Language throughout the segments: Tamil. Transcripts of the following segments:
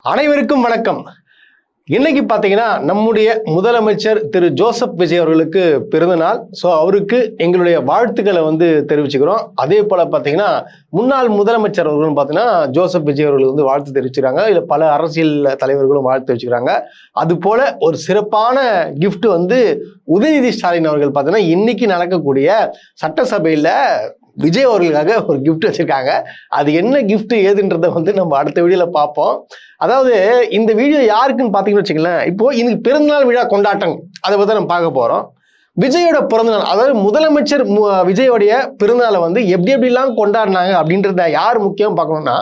அனைவருக்கும் வணக்கம். இன்னைக்கு பார்த்தீங்கன்னா நம்முடைய முதலமைச்சர் திரு ஜோசப் விஜய் அவர்களுக்கு பிறந்தநாள். ஸோ அவருக்கு எங்களுடைய வாழ்த்துக்களை தெரிவிச்சுக்கிறோம். அதே போல பார்த்தீங்கன்னா முன்னாள் முதலமைச்சர் அவர்களும் பார்த்தீங்கன்னா ஜோசப் விஜய் அவர்கள் வாழ்த்து தெரிவிச்சுக்கிறாங்க. இல்லை பல அரசியல் தலைவர்களும் வாழ்த்து தெரிவிச்சுக்கிறாங்க. அது போல ஒரு சிறப்பான கிஃப்ட் உதயநிதி ஸ்டாலின் அவர்கள் பார்த்தீங்கன்னா இன்னைக்கு நடக்கக்கூடிய சட்டசபையில் விஜய் அவர்களுக்காக ஒரு கிஃப்ட் வச்சிருக்காங்க. அது என்ன கிஃப்ட் ஏதுன்றதை நம்ம அடுத்த வீடியோல பார்ப்போம். அதாவது இந்த வீடியோ யாருக்குன்னு பார்த்தீங்கன்னு வச்சுக்கலாம், இப்போ இன்னைக்கு பிறந்தநாள் விழா கொண்டாட்டம் அதை பற்றி நம்ம பார்க்க போறோம். விஜயோட பிறந்தநாள், அதாவது முதலமைச்சர் விஜயோடைய பிறந்தநாளை எப்படி எப்படிலாம் கொண்டாடினாங்க அப்படின்றத யார் முக்கியம் பார்க்கணும்னா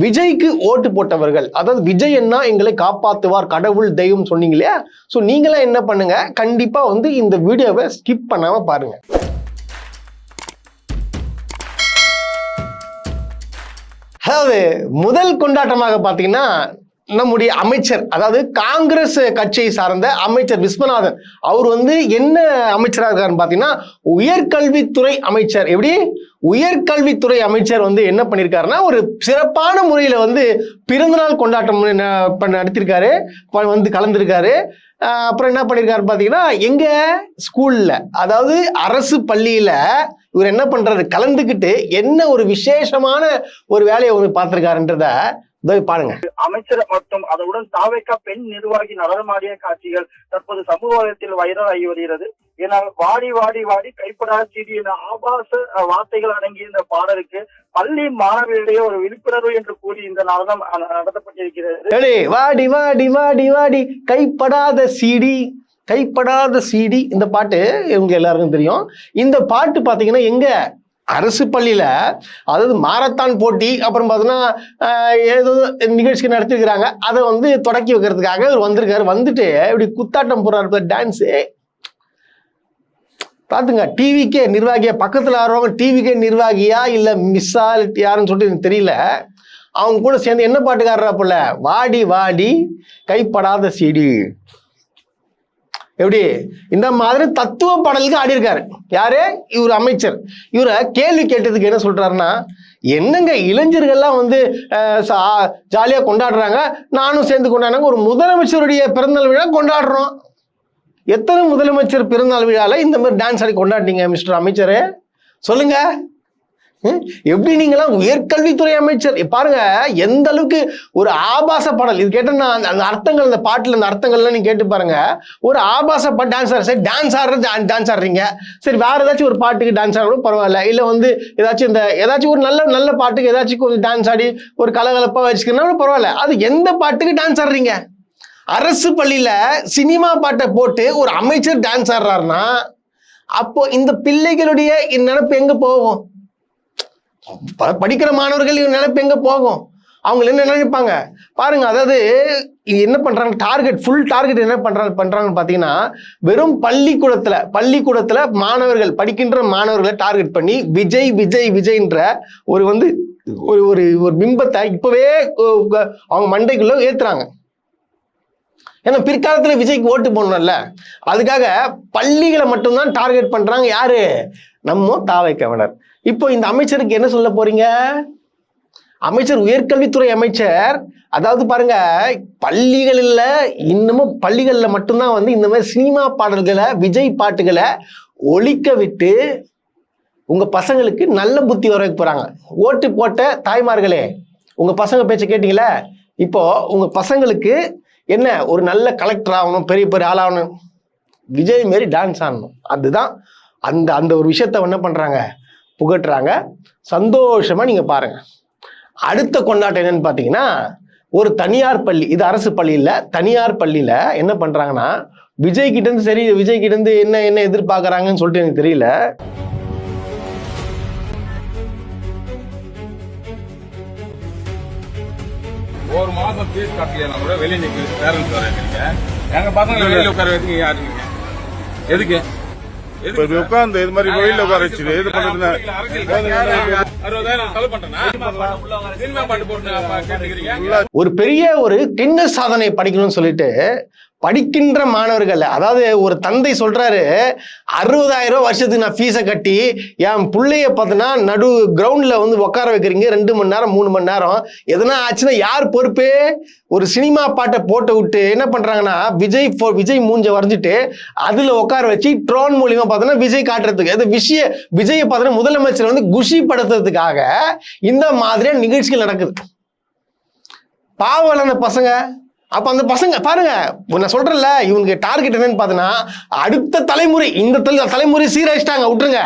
விஜய்க்கு ஓட்டு போட்டவர்கள். அதாவது விஜய் என்ன எங்களை காப்பாத்துவார், கடவுள் தெய்வம் சொன்னீங்க இல்லையா? ஸோ நீங்களாம் என்ன பண்ணுங்க, கண்டிப்பா இந்த வீடியோவை ஸ்கிப் பண்ணாம பாருங்க. அதாவது முதல் கொண்டாட்டமாக பார்த்தீங்கன்னா நம்முடைய அமைச்சர், அதாவது காங்கிரஸ் கட்சியை சார்ந்த அமைச்சர் விஸ்வநாதன் அவர் என்ன அமைச்சராக இருக்காருன்னு பார்த்தீங்கன்னா உயர்கல்வித்துறை அமைச்சர். எப்படி உயர்கல்வித்துறை அமைச்சர் என்ன பண்ணியிருக்காருன்னா ஒரு சிறப்பான முறையில் பிறந்தநாள் கொண்டாட்டம் நடத்திருக்காரு, கலந்துருக்காரு. அப்புறம் என்ன பண்ணியிருக்காரு பார்த்தீங்கன்னா எங்க ஸ்கூல்ல, அதாவது அரசு பள்ளியில இவர் என்ன பண்றாரு, கலந்துக்கிட்டு என்ன ஒரு விசேஷமான ஒரு வேலையை பார்த்திருக்காருன்றத பாருங்க. அமைச்சர் மற்றும் அதனுடன் தாவேகா பெண் நிர்வாகி நடனமாடிய காட்சிகள் தற்போது சமூக வலைத்தில் வைரல் ஆகி வருகிறது. ஏனால் வாடி வாடி வாடி கைப்படாத சீடி என ஆபாச வார்த்தைகள் அடங்கிய இந்த பாடலுக்கு பள்ளி மாணவர்களிடையே ஒரு விழிப்புணர்வு என்று கூறி இந்த நடனம் நடத்தப்பட்டிருக்கிறது. வாடி வாடி வாடி வாடி கைப்படாத சீடி, கைப்படாத சீடி, இந்த பாட்டு இவங்க எல்லாருக்கும் தெரியும். இந்த பாட்டு பாத்தீங்கன்னா எங்க அரசு பள்ளியில, அதாவது மாரத்தான் போட்டி அப்புறம் பார்த்தீங்கன்னா ஏதோ நிகழ்ச்சி நடத்திருக்கிறாங்க. அதை தொடக்கி வைக்கிறதுக்காக இவர் வந்திருக்காரு. வந்துட்டு இப்படி குத்தாட்டம் போடுறாரு, டான்ஸு பார்த்துங்க. டிவிக்கே நிர்வாகியா பக்கத்தில் ஆடுறவங்க, டிவிக்கே நிர்வாகியா இல்லை மிஸ்ஸா யாருன்னு சொல்லிட்டு எனக்கு தெரியல. அவங்க கூட சேர்ந்து என்ன பாட்டுக்காரரா போல, வாடி வாடி கைப்படாத சீடி, எப்படி இந்த மாதிரி தத்துவ பாடலுக்கு ஆடி இருக்காரு. யாரு இவர் அமைச்சர். இவரை கேள்வி கேட்டதுக்கு என்ன சொல்றாருன்னா, என்னங்க இளைஞர்கள்லாம் ஜாலியா கொண்டாடுறாங்க, நானும் சேர்ந்து கொண்டாடுறாங்க, ஒரு முதலமைச்சருடைய பிறந்தநாள் விழா கொண்டாடுறோம். எத்தனை முதலமைச்சர் பிறந்தநாள் விழால இந்த மாதிரி டான்ஸ் ஆடி கொண்டாடினீங்க மிஸ்டர் அமைச்சரே, சொல்லுங்க. எப்படி நீங்களாம் உயர்கல்வித்துறை அமைச்சர் பாருங்க, எந்த அளவுக்கு ஒரு ஆபாச பாடல் இது கேட்டா அந்த அர்த்தங்கள், அந்த பாட்டுல அந்த அர்த்தங்கள்லாம் நீங்க கேட்டு பாருங்க. ஒரு ஆபாச பாட்டு டான்ஸ் ஆடுற, சரி டான்ஸ் ஆடுறது டான்ஸ் ஆடுறீங்க, சரி வேற ஏதாச்சும் ஒரு பாட்டுக்கு டான்ஸ் ஆடுறோம் பரவாயில்ல, இல்ல ஏதாச்சும் ஒரு நல்ல நல்ல பாட்டுக்கு ஏதாச்சும் கொஞ்சம் டான்ஸ் ஆடி ஒரு கலகலப்பா வச்சுக்கணும் பரவாயில்ல. அது எந்த பாட்டுக்கு டான்ஸ் ஆடுறீங்க? அரசு பள்ளியில சினிமா பாட்டை போட்டு ஒரு அமைச்சர் டான்ஸ் ஆடுறாருன்னா அப்போ இந்த பிள்ளைகளுடைய நினைப்பு எங்க போகும்? படிக்கிற மாணவர்கள் நினைப்பு எங்க போகும்? அவங்க என்ன நினைப்பாங்க பாருங்க. அதாவது என்ன பண்றாங்க, டார்கெட், ஃபுல் டார்கெட் என்ன பண்றாங்கன்னு பாத்தீங்கன்னா வெறும் பள்ளிக்கூடத்துல மாணவர்கள், படிக்கின்ற மாணவர்களை டார்கெட் பண்ணி விஜய் விஜய் விஜய்ன்ற ஒரு ஒரு ஒரு பிம்பத்தை இப்பவே அவங்க மண்டைக்குள்ள ஏத்துறாங்க. ஏன்னா பிற்காலத்துல விஜய்க்கு ஓட்டு போடணும்ல, அதுக்காக பள்ளிகளை மட்டும்தான் டார்கெட் பண்றாங்க. யாரு? நம்ம தாவேக்காவினர். இப்போ இந்த அமைச்சருக்கு என்ன சொல்ல போறீங்க? அமைச்சர் உயர்கல்வித்துறை அமைச்சர், அதாவது பாருங்க பள்ளிகளில் இன்னமும் பள்ளிகளில் மட்டும்தான் இந்த மாதிரி சினிமா பாடல்களை, விஜய் பாட்டுகளை ஒழிக்க விட்டு உங்க பசங்களுக்கு நல்ல புத்தி வர வைக்க போறாங்க. ஓட்டு போட்ட தாய்மார்களே, உங்க பசங்க பேச்ச கேட்டீங்களே, இப்போ உங்க பசங்களுக்கு என்ன, ஒரு நல்ல கலெக்டர் ஆகணும், பெரிய பெரிய ஆளாகணும், விஜய் மாரி டான்ஸ் ஆடணும். அதுதான் அந்த ஒரு விஷயத்த என்ன பண்றாங்க, புகட்டுறாங்க. சந்தோஷமா நீங்க பாருங்க. அடுத்த கொண்டாட்டம் என்னன்னு பாத்தீங்கன்னா ஒரு தனியார் பள்ளி, இது அரசு பள்ளி இல்ல, தனியார் பள்ளியில என்ன பண்றாங்கன்னா விஜய் கிட்ட இருந்து, சரி விஜய் கிட்ட இருந்து என்ன என்ன எதிர்பார்க்கறாங்கன்னு சொல்லிட்டு எனக்கு தெரியல. ஒரு மாசம் ஃபீஸ் கட்டலையா கூட வெளியே நிற்க பேரண்ட்ஸ் வரீங்க, எங்க பசங்களை வெளியில உட்கார வைக்க யாருங்க? எதுக்கு உட்கார்ந்து இது மாதிரி கோயில உட்கார வச்சு இது பண்றதுன்னா 60,000 செலவு பண்றேன்னா சினிமா பாட்டு போட்டு. ஒரு பெரிய ஒரு கின்னஸ் சாதனை படிக்கணும்னு சொல்லிட்டு படிக்கின்ற மாணவர்கள், அதாவது ஒரு தந்தை சொல்றாரு 60,000 ரூபாய் வருஷத்துக்கு நான் ஃபீஸை கட்டி என் பிள்ளைய பார்த்தீங்கன்னா நடு கிரவுண்ட்ல வந்து உட்கார வைக்கிறீங்க 2 மணி நேரம் 3 மணி நேரம், எதனா ஆச்சுன்னா யார் பொறுப்பு? ஒரு சினிமா பாட்டை போட்டு விட்டு என்ன பண்றாங்கன்னா விஜய் மூஞ்ச வரைஞ்சிட்டு அதுல உட்கார வச்சு ட்ரோன் மூலியமா பார்த்தோன்னா விஜய் காட்டுறதுக்கு, அது விஜயை பார்த்தோன்னா முதலமைச்சர் வந்து குஷி படுத்துறதுக்காக இந்த மாதிரியான நிகழ்ச்சிகள் நடக்குது. பாவம் அந்த பசங்க. அப்ப அந்த பசங்க பாருங்க, நான் சொல்றேன்ல, இவங்க டார்கெட் என்னன்னு பார்த்தோன்னா அடுத்த தலைமுறை, இந்த தலைமுறை சீரழிச்சிட்டாங்க விட்டுருங்க,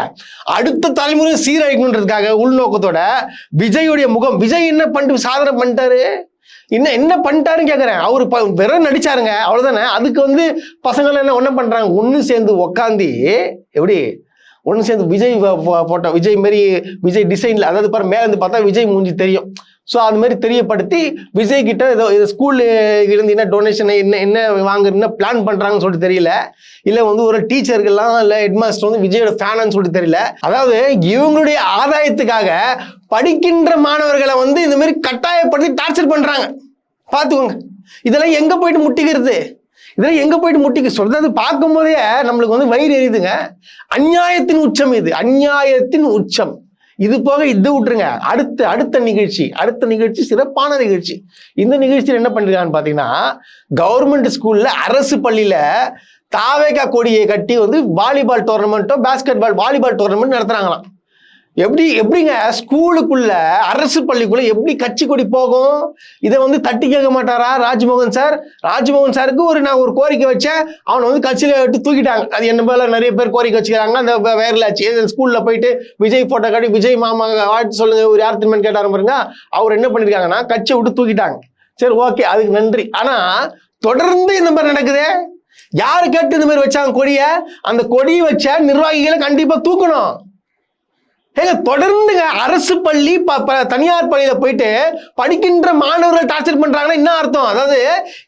அடுத்த தலைமுறை சீரழிக்கணுன்றதுக்காக உள்நோக்கத்தோட விஜயுடைய முகம், விஜய் என்ன பண்ணிட்டு சாதனை பண்ணிட்டாரு, என்ன பண்ணிட்டாருன்னு கேட்குறேன். அவரு வெறும் நடிச்சாருங்க அவ்வளவுதானே. அதுக்கு வந்து பசங்க என்ன பண்றாங்க, ஒன்று சேர்ந்து உக்காந்தி எப்படி ஒன்று சேர்ந்து விஜய் போட்டோ, விஜய் மாரி விஜய் டிசைன்ல, அதாவது பாரு மேல இருந்து பார்த்தா விஜய் மூஞ்சி தெரியும். ஸோ அது மாதிரி தெரியப்படுத்தி விஜய் கிட்ட ஏதோ ஸ்கூலு இருந்து என்ன டொனேஷன் என்ன வாங்குறதுன்னு பிளான் பண்றாங்கன்னு சொல்லிட்டு தெரியல, இல்லை வந்து ஒரு டீச்சர்கள்லாம் இல்லை ஹெட்மாஸ்டர் வந்து விஜயோட ஃபேனான்னு சொல்லிட்டு தெரியல. அதாவது இவங்களுடைய ஆதாயத்துக்காக படிக்கின்ற மாணவர்களை வந்து இந்த மாதிரி கட்டாயப்படுத்தி டார்ச்சர் பண்றாங்க. பார்த்துக்கோங்க, இதெல்லாம் எங்க போயிட்டு முட்டிக்கிறது, இதெல்லாம் எங்க போயிட்டு முட்டிக்க சொல்றது பார்க்கும் போதே நம்மளுக்கு வந்து வயிறு எரியுதுங்க. அநியாயத்தின் உச்சம் இது, அநியாயத்தின் உச்சம். இது போக இது விட்டுருங்க, அடுத்த நிகழ்ச்சி சிறப்பான நிகழ்ச்சி. இந்த நிகழ்ச்சியில் என்ன பண்ணிருக்கான்னு பாத்தீங்கன்னா, கவர்மெண்ட் ஸ்கூல்ல அரசு பள்ளியில தாவேகா கொடியை கட்டி வந்து வாலிபால் டோர்னமெண்ட்டோ வாலிபால் டோர்னமெண்ட் நடத்துறாங்களாம். எப்படிங்க ஸ்கூலுக்குள்ள அரசு பள்ளிக்குள்ள எப்படி கட்சி கொடி போகும்? இதை வந்து தட்டி கேட்க மாட்டாரா ராஜ்மோகன் சார்? ராஜ்மோகன் சாருக்கு நான் ஒரு கோரிக்கை வச்சேன், அவனை வந்து கட்சியில விட்டு தூக்கிட்டாங்க. அது என்ன போல நிறைய பேர் கோரிக்கை வச்சுக்கிறாங்க. அந்த வேறலாச்சு ஸ்கூல்ல போயிட்டு விஜய் போட்டோ காட்டி விஜய் மாமா வாழ்த்து சொல்லுங்க ஒரு யார் திரும்ப கேட்டாரு பாருங்க, அவர் என்ன பண்ணிருக்காங்கன்னா கட்சியை விட்டு தூக்கிட்டாங்க. சரி ஓகே, அதுக்கு நன்றி. ஆனா தொடர்ந்து இந்த மாதிரி நடக்குது. யாரு கேட்டு இந்த மாதிரி வச்சாங்க கொடிய? அந்த கொடியை வச்ச நிர்வாகிகளை கண்டிப்பா தூக்கணும். தொடர்ந்துங்க அரசு பள்ளி தனியார் பள்ளியில போயிட்டு படிக்கின்ற மாணவர்கள் டார்ச்சர் பண்றாங்கன்னா என்ன அர்த்தம்? அதாவது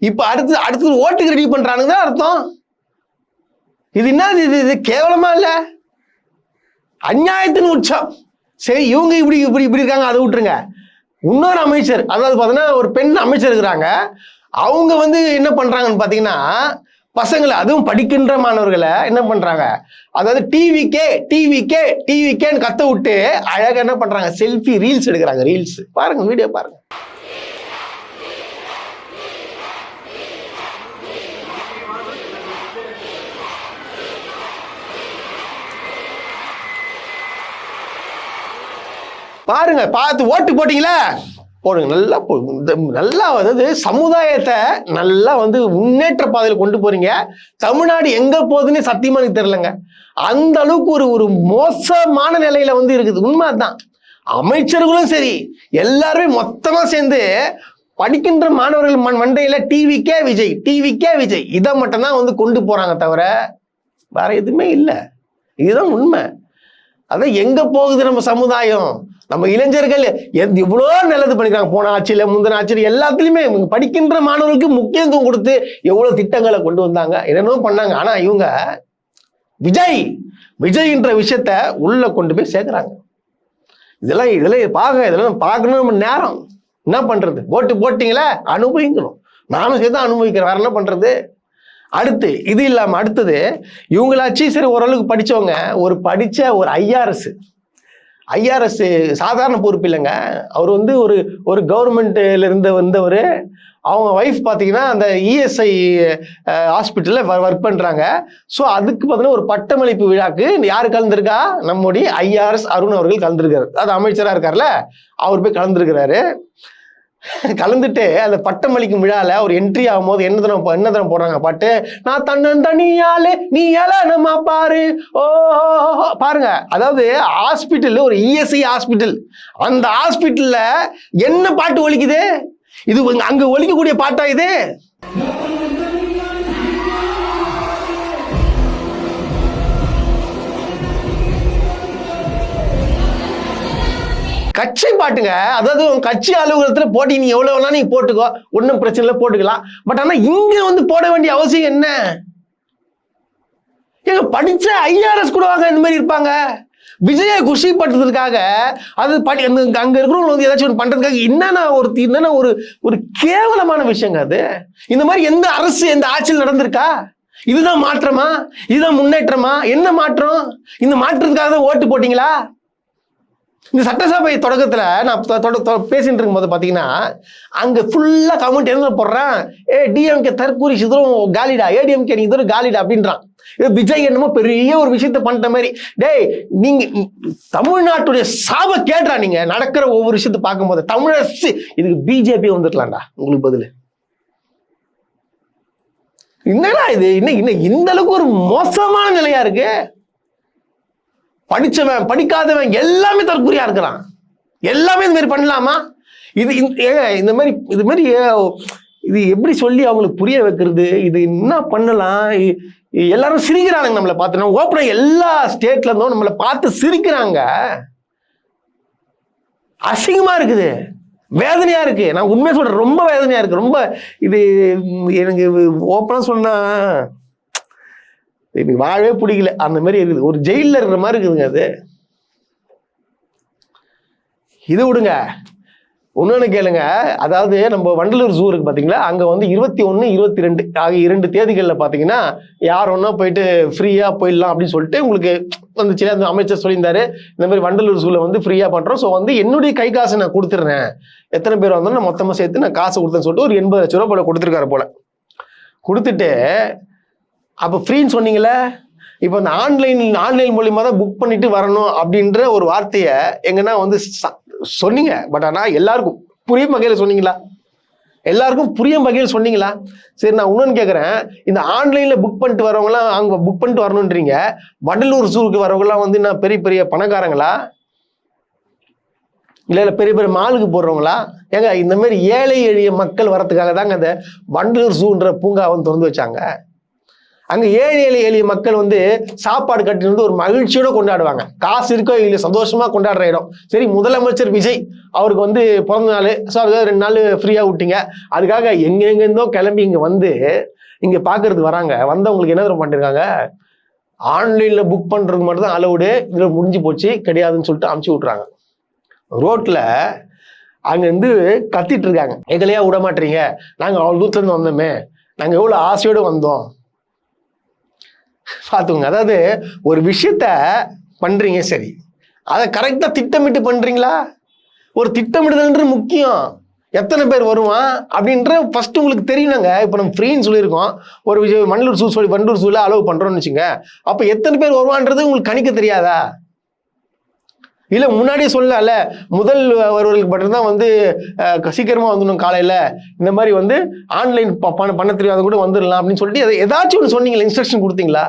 இப்ப அடுத்து ஓட்டுக்கு ரெடி பண்றானுங்க அர்த்தம். இது என்ன, இது கேவலமா இல்ல? அநியாயத்தின் உச்சம். சரி, இவங்க இப்படி இருக்காங்க, அதை விட்டுருங்க. இன்னொரு அமைச்சர், அதாவது பாத்தீங்கன்னா ஒரு பெண் அமைச்சர் இருக்கிறாங்க. அவங்க வந்து என்ன பண்றாங்கன்னு பாத்தீங்கன்னா, பசங்களை, அதுவும் படிக்கின்ற மாணவர்களை என்ன பண்றாங்க, அதாவது டிவிக்கேன்னு கத்த விட்டு அழகா என்ன பண்றாங்க, செல்ஃபி ரீல்ஸ் எடுக்கிறாங்க. ரீல்ஸ் பாருங்க, வீடியோ பாருங்க. பாருங்க, பார்த்து ஓட்டு போட்டீங்களா போடுங்க, நல்லா அதாவது சமுதாயத்தை நல்லா வந்து முன்னேற்ற பாதையில் கொண்டு போறீங்க. தமிழ்நாடு எங்க போகுதுன்னு சத்தியமா எனக்கு தெரியலங்க. அந்த அளவுக்கு ஒரு மோசமான நிலையில வந்து இருக்குது. உண்மைதான். அமைச்சர்களும் சரி எல்லாருமே மொத்தமா சேர்ந்து படிக்கின்ற மாணவர்கள் மண்டையில டிவிக்கே விஜய் இதை மட்டும்தான் வந்து கொண்டு போறாங்க, தவிர வேற எதுவுமே இல்லை. இதுதான் உண்மை. அதான் எங்க போகுது நம்ம சமுதாயம். நம்ம இளைஞர்கள் இவ்வளோ நல்லது பண்ணிக்கிறாங்க. போன ஆட்சியில முந்தின ஆட்சியில் எல்லாத்துலயுமே படிக்கின்ற மாணவர்களுக்கு முக்கியத்துவம் கொடுத்து எவ்வளவு திட்டங்களை கொண்டு வந்தாங்க, என்னென்னோ பண்ணாங்க. ஆனா இவங்க விஜய்ன்ற விஷயத்த உள்ள கொண்டு போய் சேர்க்கிறாங்க. இதெல்லாம் பார்க்கணும். நம்ம நேரம் என்ன பண்றது? போட்டீங்களா, அனுபவிக்கணும். நானும் சேர்த்து அனுபவிக்கிறேன், வேற என்ன பண்றது? அடுத்து இது இல்லாம அடுத்தது இவங்களாச்சு சரி ஓரளவுக்கு படிச்சவங்க, படிச்ச ஒரு ஐஆர்எஸ் சாதாரண பொறுப்பு இல்லைங்க. அவர் வந்து ஒரு கவர்மெண்ட்ல இருந்து வந்தவர். அவங்க ஒய்ஃப் பார்த்தீங்கன்னா அந்த இஎஸ்ஐ ஹாஸ்பிட்டலில் ஒர்க் பண்ணுறாங்க. ஸோ அதுக்கு பார்த்தீங்கன்னா ஒரு பட்டமளிப்பு விழாக்கு யார் கலந்துருக்கா? நம்முடைய ஐஆர்எஸ் அருண் அவர்கள் கலந்துருக்காரு. அது அமைச்சராக இருக்கார்ல, அவர் போய் கலந்துருக்கிறாரு. கலந்துட்டு அந்த பட்டமளிக்கும் விழால ஒரு என்ட்ரி ஆகும்போது என்ன தரம் போடுறாங்க பாட்டு, நான் தனியாலே நீ நம்ம பாரு ஓ பாருங்க. அதாவது ஹாஸ்பிட்டல், ஒரு இஎஸ்ஐ ஹாஸ்பிட்டல், அந்த ஹாஸ்பிட்டல்ல என்ன பாட்டு ஒலிக்குது? இது அங்க ஒலிக்கக்கூடிய பாட்டா இது? கட்சி பாட்டுங்க. அதாவது கட்சி அலுவலகத்துல போட்டி நீ எவ்வளவு வேணா நீ போட்டுக்கோ, ஒன்னும் பிரச்சனை இல்லை, போட்டுக்கலாம். பட் ஆனா இங்க வந்து போட வேண்டிய அவசியம் என்ன? எங்க படிச்ச ஐஆர்எஸ் கூட வாங்க இந்த மாதிரி இருப்பாங்க. விஜயை குஷிப்படுத்துறதுக்காக அது அங்க இருக்கிறவங்க வந்து ஏதாச்சும் ஒன்று பண்றதுக்காக என்னன்னா ஒரு கேவலமான விஷயங்க அது. இந்த மாதிரி எந்த அரசு எந்த ஆட்சியில் நடந்திருக்கா? இதுதான் மாற்றமா? இதுதான் முன்னேற்றமா? என்ன மாற்றம்? இந்த மாற்றத்துக்காக தான் ஓட்டு போட்டீங்களா? இந்த சட்டசபை தொடக்கத்துல நான் பேசிட்டு இருக்கும் போது பாத்தீங்கன்னா அங்க ஃபுல்லா கமெண்ட் என்ன போடுறான், டிஎம்கே தற்கூரி சிதறும் காலிடா, ஏடிஎம்கே நீ இதரும் காலிடா அப்படின்றான். விஜய் என்னமோ பெரிய ஒரு விஷயத்த பண்ணிட்ட மாதிரி. டேய், நீங்க தமிழ்நாட்டுடைய சாப கேட்றா. நீங்க நடக்கிற ஒவ்வொரு விஷயத்த பார்க்கும் போது தமிழரசு இதுக்கு பிஜேபி வந்துடலாம்டா உங்களுக்கு பதில். என்னடா இது? இன்னும் இந்த அளவுக்கு ஒரு மோசமான நிலையா இருக்கு. படிச்சவன் படிக்காதவன் எல்லாமே தற்கூரியா இருக்கிறான். எல்லாமே இந்த மாதிரி பண்ணலாமா? இந்த மாதிரி இது எப்படி சொல்லி அவங்களுக்கு புரிய வைக்கிறது? இது என்ன பண்ணலாம்? எல்லாரும் சிரிக்கிறாங்க நம்மளை பார்த்து. ஓப்பனா எல்லா ஸ்டேட்ல இருந்தும் நம்மளை பார்த்து சிரிக்கிறாங்க. அசிங்கமா இருக்குது, வேதனையா இருக்கு. நான் உண்மையை சொல்றேன், ரொம்ப வேதனையா இருக்கு. ரொம்ப இது எனக்கு ஓப்பனா சொன்னா எனக்கு வாழவே பிடிக்கல. அந்த மாதிரி இருக்குது, ஒரு ஜெயிலில் இருக்கிற மாதிரி இருக்குதுங்க அது. இது விடுங்க, இன்னொன்று கேளுங்க. அதாவது நம்ம வண்டலூர் ஜூ இருக்கு பார்த்தீங்களா, அங்கே வந்து 21, 22 ஆகிய 2 தேதிகளில் பார்த்தீங்கன்னா யார் ஒன்றா போயிட்டு ஃப்ரீயாக போயிடலாம் அப்படின்னு சொல்லிட்டு உங்களுக்கு வந்துச்சு. அந்த அமைச்சர் சொல்லியிருந்தாரு, இந்த மாதிரி வண்டலூர் ஜூவில் வந்து ஃப்ரீயாக பண்ணுறோம். ஸோ வந்து என்னுடைய கை காசை நான் கொடுத்துட்றேன், எத்தனை பேர் வந்தாலும் நான் மொத்தமாக சேர்த்து நான் காசு கொடுத்தேன்னு சொல்லிட்டு ஒரு 80 லட்ச ரூபா போல கொடுத்துருக்காரு போல. கொடுத்துட்டு அப்போ ஃப்ரீன்னு சொன்னீங்களே, இப்போ அந்த ஆன்லைன் மூலியமா தான் புக் பண்ணிட்டு வரணும் அப்படின்ற ஒரு வார்த்தையை எங்கன்னா வந்து சொன்னீங்க. பட் ஆனால் எல்லாருக்கும் புரியும் வகையில் சொன்னீங்களா? எல்லாருக்கும் புரியும் வகையில் சொன்னீங்களா? சரி, நான் இன்னொன்று கேட்குறேன். இந்த ஆன்லைனில் புக் பண்ணிட்டு வரவங்களாம் அவங்க புக் பண்ணிட்டு வரணுன்றீங்க. வண்டலூர் ஜூக்கு வரவங்களாம் வந்து நான் பெரிய பெரிய பணக்காரங்களா? இல்லை பெரிய பெரிய மாலுக்கு போடுறவங்களா? ஏங்க, இந்த மாதிரி ஏழை எளிய மக்கள் வரத்துக்காக தாங்க அந்த வண்டலூர் ஜூன்ற பூங்கா வந்து திறந்து வச்சாங்க. அங்கே ஏழை எளிய மக்கள் வந்து சாப்பாடு கட்டி வந்து ஒரு மகிழ்ச்சியோட கொண்டாடுவாங்க. காசு இருக்கோ இல்லையோ சந்தோஷமா கொண்டாடுற இடம். சரி, முதலமைச்சர் விஜய் அவருக்கு வந்து பிறந்த நாள், ஸோ அதுக்காக 2 நாள் ஃப்ரீயாக விட்டீங்க. அதுக்காக எங்கெங்கேருந்தோ கிளம்பி இங்கே வந்து இங்கே பார்க்கறதுக்கு வராங்க. வந்தவங்களுக்கு என்ன பண்ணிருக்காங்க, ஆன்லைனில் புக் பண்ணுறதுக்கு மட்டும் தான் அலவுடு, இதில் முடிஞ்சு போச்சு கிடையாதுன்னு சொல்லிட்டு அமுச்சு விட்றாங்க. ரோட்டில் அங்கேருந்து கத்திட்டு இருக்காங்க, எங்களையா விட மாட்டீங்க, நாங்கள் அவ்வளோ தூரத்துலேருந்து வந்தோமே, நாங்கள் எவ்வளோ ஆசையோடு வந்தோம். பார்த்துக்கோங்க. அதாவது ஒரு விஷயத்த பண்றீங்க, சரி, அதை கரெக்டா திட்டமிட்டு பண்றீங்களா? ஒரு திட்டமிடுதல்ன்றது முக்கியம். எத்தனை பேர் வருவான் அப்படின்ற ஃபர்ஸ்ட் உங்களுக்கு தெரியணுங்க. இப்போ நம்ம ஃப்ரீன்னு சொல்லியிருக்கோம், ஒரு வண்டலூர் ஜூல அலோவ் பண்றோம்னு வச்சுங்க. அப்போ எத்தனை பேர் வருவான்றது உங்களுக்கு கணிக்க தெரியாதா? இல்லை முன்னாடியே சொல்லல, முதல் வருவர்களுக்கு மட்டும்தான் வந்து சீக்கிரமா வந்துடணும், காலையில் இந்த மாதிரி வந்து ஆன்லைன் பண்ண தெரியாத கூட வந்துடலாம் அப்படின்னு சொல்லிட்டு ஏதாச்சும் ஒன்று சொன்னீங்களா? இன்ஸ்ட்ரக்ஷன் கொடுத்தீங்களா?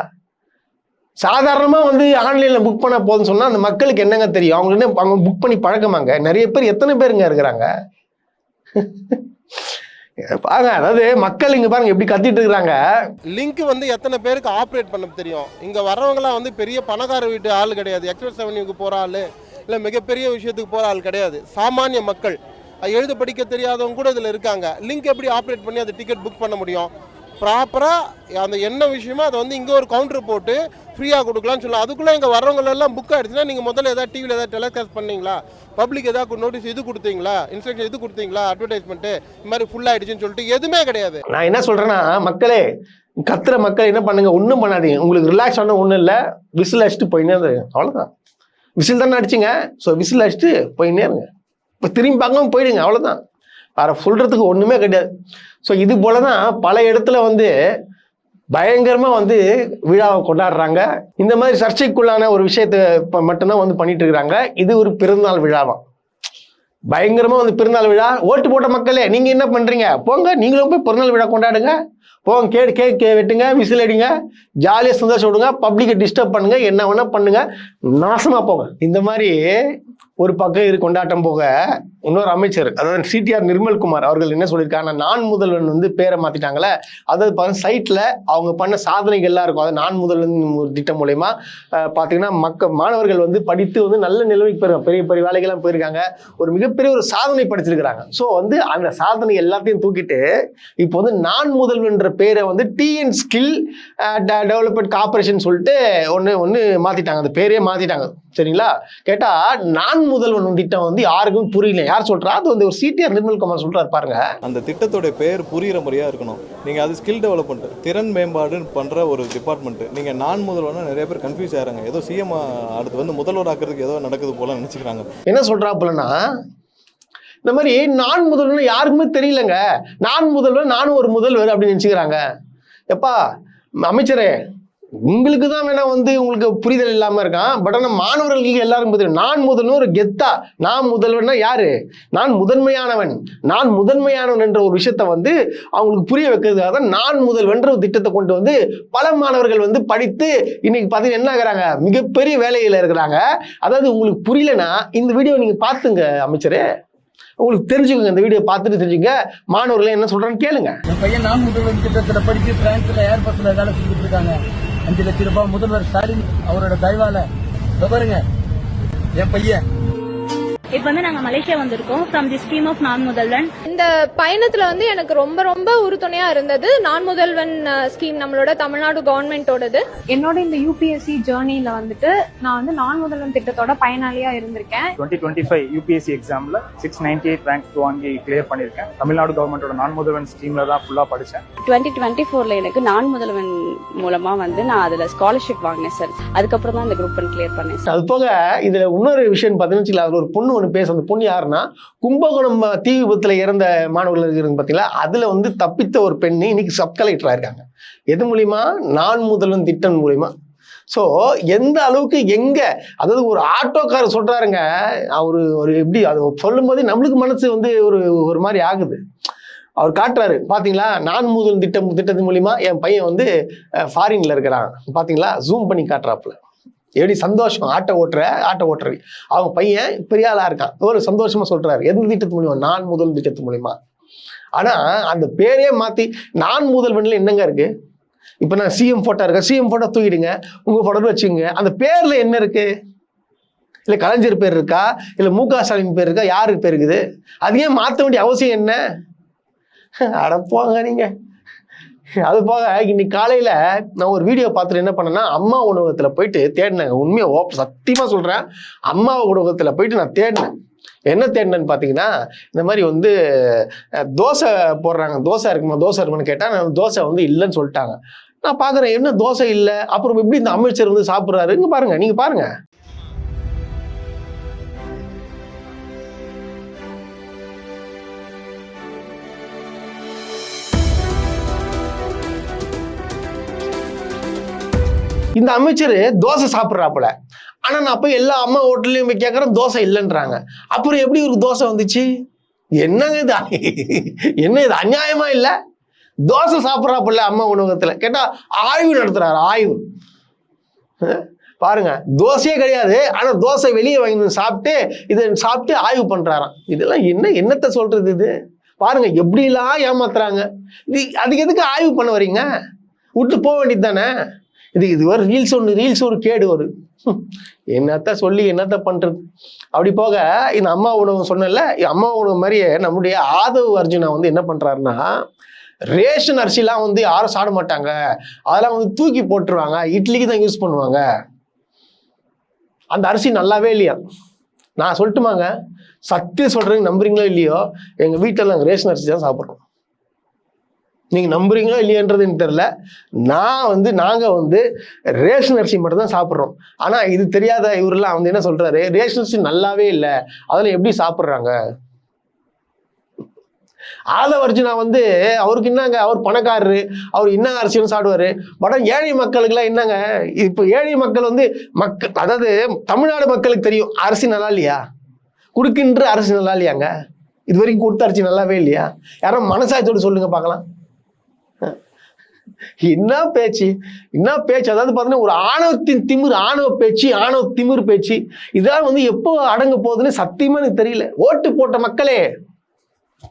சாதாரணமாக வந்து ஆன்லைனில் புக் பண்ண போதுன்னு சொன்னால் அந்த மக்களுக்கு என்னங்க தெரியும்? அவங்க புக் பண்ணி பழக்கமாங்க. நிறைய பேர், எத்தனை பேருங்க இருக்கிறாங்க பாருங்க. அதாவது மக்கள் இங்கே பாருங்க எப்படி கத்திட்டு இருக்கிறாங்க. லிங்க் வந்து எத்தனை பேருக்கு ஆப்ரேட் பண்ண தெரியும்? இங்கே வரவங்களாம் வந்து பெரிய பணக்கார வீட்டு ஆள் கிடையாது, எக்ஸ்பிரஸ் அவென்யூக்கு போகிற ஆள், இல்லை மிகப்பெரிய விஷயத்துக்கு போகிற ஆள் கிடையாது. சாமானிய மக்கள், எழுத படிக்க தெரியாதவங்க கூட இதில் இருக்காங்க. லிங்க் எப்படி ஆப்ரேட் பண்ணி அந்த டிக்கெட் புக் பண்ண முடியும்? ப்ராப்பராக அந்த என்ன விஷயமோ அதை வந்து இங்கே ஒரு கவுண்டர் போட்டு ஃப்ரீயாக கொடுக்கலான்னு சொல்லலாம். அதுக்குள்ளே இங்கே வரவங்களெல்லாம் புக் ஆகிடுச்சுன்னா நீங்கள் முதல்ல ஏதாவது டிவியில் ஏதாவது டெலிகாஸ்ட் பண்ணீங்களா? பப்ளிக் ஏதாவது நோட்டீஸ் இது கொடுத்தீங்களா? இன்ஸ்ட்ரக்ஷன் இது கொடுத்தீங்களா? அட்வர்டைஸ்மெண்ட்டு இந்த மாதிரி ஃபுல் ஆகிடுச்சுன்னு சொல்லிட்டு எதுவுமே கிடையாது. நான் என்ன சொல்கிறேன்னா, மக்களே, கத்துற மக்கள் என்ன பண்ணுங்க, ஒன்றும் பண்ணாதீங்க. உங்களுக்கு ரிலாக்ஸ் ஆன ஒன்றும் இல்லை, விசில் அடிச்சுட்டு போயினே அவ்வளோதான். விசில் தானே அடிச்சிங்க, ஸோ விசில் அடிச்சுட்டு போயினே இருங்க. இப்போ திரும்பி பார்க்காம போயிடுங்க, அவ்வளோதான். வேற சொல்கிறதுக்கு ஒன்றுமே கிடையாது. ஸோ இது போல தான் பல இடத்துல வந்து பயங்கரமாக வந்து விழாவை கொண்டாடுறாங்க. இந்த மாதிரி சர்ச்சைக்குள்ளான ஒரு விஷயத்தை மட்டும்தான் வந்து பண்ணிட்டு இருக்கிறாங்க. இது ஒரு பிறந்தநாள் விழாவா? பயங்கரமாக வந்து பிறந்தநாள் விழா. ஓட்டு போட்ட மக்களே, நீங்கள் என்ன பண்ணுறீங்க? போங்க, நீங்களும் போய் பிறந்தநாள் விழா கொண்டாடுங்க. போங்க, கேக் வெட்டுங்க, விசில் அடிங்க, ஜாலியாக சந்தோஷம் விடுங்க, பப்ளிக்கை டிஸ்டர்ப் பண்ணுங்க, என்ன வேணா பண்ணுங்க, நாசமாக போங்க. இந்த மாதிரி ஒரு பக்கம் இது கொண்டாட்டம் போக இன்னொரு அமைச்சர் அதாவது சிடிஆர் நிர்மல்குமார் அவர்கள் என்ன சொல்லியிருக்காங்க, நான் முதல்வன் வந்து பேரை மாத்திட்டாங்களே, அதாவது பாருங்க சைட்ல அவங்க பண்ண சாதனைகள் எல்லாம் இருக்கும். அதாவது நான் முதல்வன் திட்டம் மூலயமா பாத்தீங்கன்னா மாணவர்கள் வந்து படித்து வந்து நல்ல நிலைமைக்கு போயிருக்காங்க, பெரிய பெரிய வேலைக்கெல்லாம் போயிருக்காங்க, ஒரு மிகப்பெரிய ஒரு சாதனை படிச்சிருக்கிறாங்க. ஸோ வந்து அந்த சாதனை எல்லாத்தையும் தூக்கிட்டு இப்போ வந்து நான் முதல்வன்ற பேரை வந்து டிஎன் ஸ்கில் டெவலப்மெண்ட் கார்பரேஷன் சொல்லிட்டு ஒன்று மாத்திட்டாங்க, அந்த பேரே மாத்திட்டாங்க. சரிங்களா? கேட்டா நான் முதல்வன் திட்டம் வந்து யாருக்கும் புரியல. யார் சொல்றா? அது வந்து ஒரு சிடிஆர் நிர்மல்குமார் சொல்றாரு பாருங்க. அந்த திட்டத்தோட பேர் புரியுற முறையா இருக்கணும். நீங்க அது ஸ்கில் டெவலப்மெண்ட், திறன் மேம்பாடு பண்ற ஒரு டிபார்ட்மெண்ட். நீங்க நான் முதல்வனா நிறைய பேர் கன்ஃபியூஸ் ஆகிறாங்க. ஏதோ சிஎம் அடுத்து வந்து முதல்வர் ஆக்குறதுக்கு ஏதோ நடக்குது போல நினைச்சுக்கிறாங்க. என்ன சொல்றாப்புலன்னா, இந்த மாதிரி நான் முதல்வன் யாருக்குமே தெரியலங்க, நான் முதல்வர் நானும் ஒரு முதல்வர் அப்படின்னு நினைச்சுக்கிறாங்க. எப்பா அமைச்சரே, உங்களுக்கு தான் வேணா வந்து உங்களுக்கு புரிதல் இல்லாம இருக்கான். பட் ஆனால் மாணவர்களுக்கு எல்லாருக்கும் தெரியும். நான் முதல்வன் ஒரு கெத்தா, நான் முதல்வன்னா யாரு, நான் முதன்மையானவன், நான் முதன்மையானவன் என்ற ஒரு விஷயத்த வந்து அவங்களுக்கு புரிய வைக்கிறதுக்காக தான் நான் முதல்வன்ற ஒரு திட்டத்தை கொண்டு வந்து பல மாணவர்கள் வந்து படித்து இன்னைக்கு பார்த்தீங்கன்னா என்ன ஆகுறாங்க, மிகப்பெரிய வேலையில இருக்கிறாங்க. அதாவது உங்களுக்கு புரியலன்னா இந்த வீடியோ நீங்க பார்த்துங்க அமைச்சரே, உங்களுக்கு தெரிஞ்சுக்கோங்க, இந்த வீடியோ பார்த்துட்டு தெரிஞ்சுங்க. மாணவர்கள் என்ன சொல்றான்னு கேளுங்க. என் பையன் நான் முதல்வர் திட்டத்துல படிச்சு பிரான்ஸ்ல ஏர்பஸ்ல வேலை செஞ்சுட்டு இருக்காங்க. 5 லட்சம் ரூபாய் முதல்வர் ஸ்டாலின் அவரோட தயவால பாருங்க என் பையன். இப்போ வந்து நாங்க மலேசியா வந்திருக்கோம் ஃப்ரம் தி ஸ்கீம் ஆஃப் நான் முதல்வன். இந்த பயணத்துல வந்து எனக்கு ரொம்ப ரொம்ப உறுதுணையா இருந்தது நான் முதல்வன் ஸ்கீம், நம்மளோட தமிழ்நாடு கவர்மெண்டோடது. என்னோட இந்த யூபிஎஸ்சி ஜேர்னில வந்துட்டு நான் வந்து நான் முதல்வன் திட்டத்தோட பயனாளியா இருந்திருக்கேன். 2025 யூபிஎஸ்சி எக்ஸாம்ல 698 ரேங்க் வாங்கி கிளியர் பண்ணிருக்கேன். தமிழ்நாடு கவர்மெண்டோட நான் முதல்வன் ஸ்கீம்ல தான் ஃபுல்லா படிச்சேன். 2024ல எனக்கு நான் முதல்வன் மூலமா வந்து நான் அதுல ஸ்காலர்ஷிப் வாங்கினேன் சார். அதுக்கப்புறம் தான் இந்த குரூப் ஒன் கிளியர் பண்ணேன் சார். அது போக இதுல இன்னொரு விஷயம் பார்த்தீங்கன்னா, அதுல ஒரு பொண்ணு ஒன்று பேச, அந்த பொண்ணு யாருன்னா கும்பகோணம் தீ விபத்துல இறந்த மாணவர்கள் இருக்கிறது பார்த்தீங்களா, அதுல வந்து தப்பித்த ஒரு பெண்ணு இன்னைக்கு சப் கலெக்டரா இருக்காங்க. எது மூலியமா? நான் முதல்வன் திட்டம் மூலியமா. ஸோ எந்த அளவுக்கு எங்க, அதாவது ஒரு ஆட்டோக்காரர் சொல்றாருங்க, அவரு ஒரு எப்படி அது சொல்லும் போது நம்மளுக்கு மனசு வந்து ஒரு மாதிரி ஆகுது. அவர் காட்டுறாரு பாத்தீங்களா, நான் முதல் திட்டத்தின் மூலியமா என் பையன் வந்து ஃபாரின்ல இருக்கிறான் பாத்தீங்களா, ஜூம் பண்ணி காட்டுறாப்புல. எப்படி சந்தோஷம், ஆட்டோ ஓட்டுறது அவங்க பையன் பெரிய ஆளா இருக்கான், ஒரு சந்தோஷமா சொல்றாரு. எந்த திட்டத்து மூலியமா? நான் முதல் திட்டத்து மூலியமா. ஆனா அந்த பேரே மாத்தி நான் முதல்வன்ல என்னங்க இருக்கு? இப்ப நான் சிஎம் போட்டோ இருக்கேன், சிஎம் போட்டோ தூக்கிடுங்க, உங்க போட்டோ வச்சுங்க. அந்த பேர்ல என்ன இருக்கு? இல்ல கலைஞர் பேர் இருக்கா, இல்ல முக ஸ்டாலின் பேர் இருக்கா, யாருக்கு பேர் இருக்குது? அது ஏன் மாற்ற வேண்டிய அவசியம் என்ன? அடப்போங்க நீங்க. அது போக இன்னைக்கு காலையில நான் ஒரு வீடியோ பார்த்துட்டு என்ன பண்ணேன்னா, அம்மா உணவகத்துல போயிட்டு தேடினேன். உண்மையா சத்தியமா சொல்றேன், அம்மா உணவகத்துல போயிட்டு நான் தேடினேன். என்ன தேடினேன்னு பார்த்தீங்கன்னா, இந்த மாதிரி வந்து தோசை போடுறாங்க, தோசை இருக்குமான்னு கேட்டால் தோசை வந்து இல்லைன்னு சொல்லிட்டாங்க. நான் பார்க்குறேன், என்ன தோசை இல்லை, அப்புறம் எப்படி இந்த அமைச்சர் வந்து சாப்பிட்றாரு? இங்கே பாருங்க, நீங்க பாருங்க. இந்த அமைச்சர் தோசை சாப்பிட்றாப்புல. ஆனா நான் போய் எல்லா அம்மா ஹோட்டல்லையும் போய் கேட்கறேன், தோசை இல்லைன்றாங்க. அப்புறம் எப்படி ஒரு தோசை வந்துச்சு? என்னங்க இது, என்ன இது அநியாயமா இல்ல? தோசை சாப்பிட்றாப்புல அம்மா உணவகத்துல. கேட்டா ஆய்வு நடத்துறாரு, ஆய்வு. பாருங்க, தோசையே கிடையாது, ஆனா தோசை வெளியே வாங்கி சாப்பிட்டு இதை சாப்பிட்டு ஆய்வு பண்றாராம். இதெல்லாம் என்னத்தை சொல்றது இது? பாருங்க எப்படிலாம் ஏமாத்துறாங்க. அதுக்கு எதுக்கு ஆய்வு பண்ண வரீங்க? விட்டு போக வேண்டியது தானே. இது ஒரு ரீல்ஸ் ஒரு கேடு ஒரு என்னத்த சொல்லி என்னத்த பண்றது. அப்படி போக இந்த அம்மா உணவு சொன்னல, அம்மா உணவு மாதிரியே நம்முடைய ஆதவ் அர்ஜுனா வந்து என்ன பண்றாருன்னா, ரேஷன் அரிசிலாம் வந்து யாரும் சாப்பிட மாட்டாங்க, அதெல்லாம் வந்து தூக்கி போட்டுருவாங்க, இட்லிக்கு தான் யூஸ் பண்ணுவாங்க. அந்த அரிசி நல்லாவே இல்லையா? நான் சொல்லட்டுமாங்க, சத்தியம் சொல்றேங்க, நம்புறீங்களோ இல்லையோ, எங்க வீட்டில் நாங்கள் ரேஷன் அரிசி தான் சாப்பிட்றோம். நீங்க நம்புறீங்களோ இல்லையன்றது எனக்கு தெரியல. நாங்க வந்து ரேஷன் அரிசி மட்டும் தான் சாப்பிட்றோம். ஆனா இது தெரியாத இவரெல்லாம் வந்து என்ன சொல்றாரு, ரேஷன் அரிசி நல்லாவே இல்லை, அதெல்லாம் எப்படி சாப்பிட்றாங்க? ஆதவ் அர்ஜுனா வந்து அவருக்கு என்னங்க, அவர் பணக்காரரு, அவர் என்ன அரிசியும் சாப்பிடுவாரு. பட் ஏழை மக்களுக்குலாம் என்னங்க, இப்போ ஏழை மக்கள் வந்து அதாவது தமிழ்நாடு மக்களுக்கு தெரியும் அரிசி நல்லா இல்லையா, கொடுக்கின்ற அரிசி நல்லா இல்லையாங்க, இது வரைக்கும் கொடுத்த அரிசி நல்லாவே இல்லையா? யாரும் மனசாட்சியோடு சொல்லுங்க பார்க்கலாம். என்ன பேச்சு, என்ன பேச்சு. அதாவது பார்த்தீங்கன்னா ஒரு ஆணவத்தின் திமிர், ஆணவ பேச்சு, ஆணவ திமிர் பேச்சு. இதெல்லாம் வந்து எப்போ அடங்க போகுதுன்னு சத்தியமா எனக்கு தெரியல. ஓட்டு போட்ட மக்களே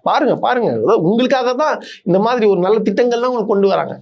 பாருங்க பாருங்க, உங்களுக்காக தான் இந்த மாதிரி ஒரு நல்ல திட்டங்கள்லாம் உங்களுக்கு கொண்டு வராங்க.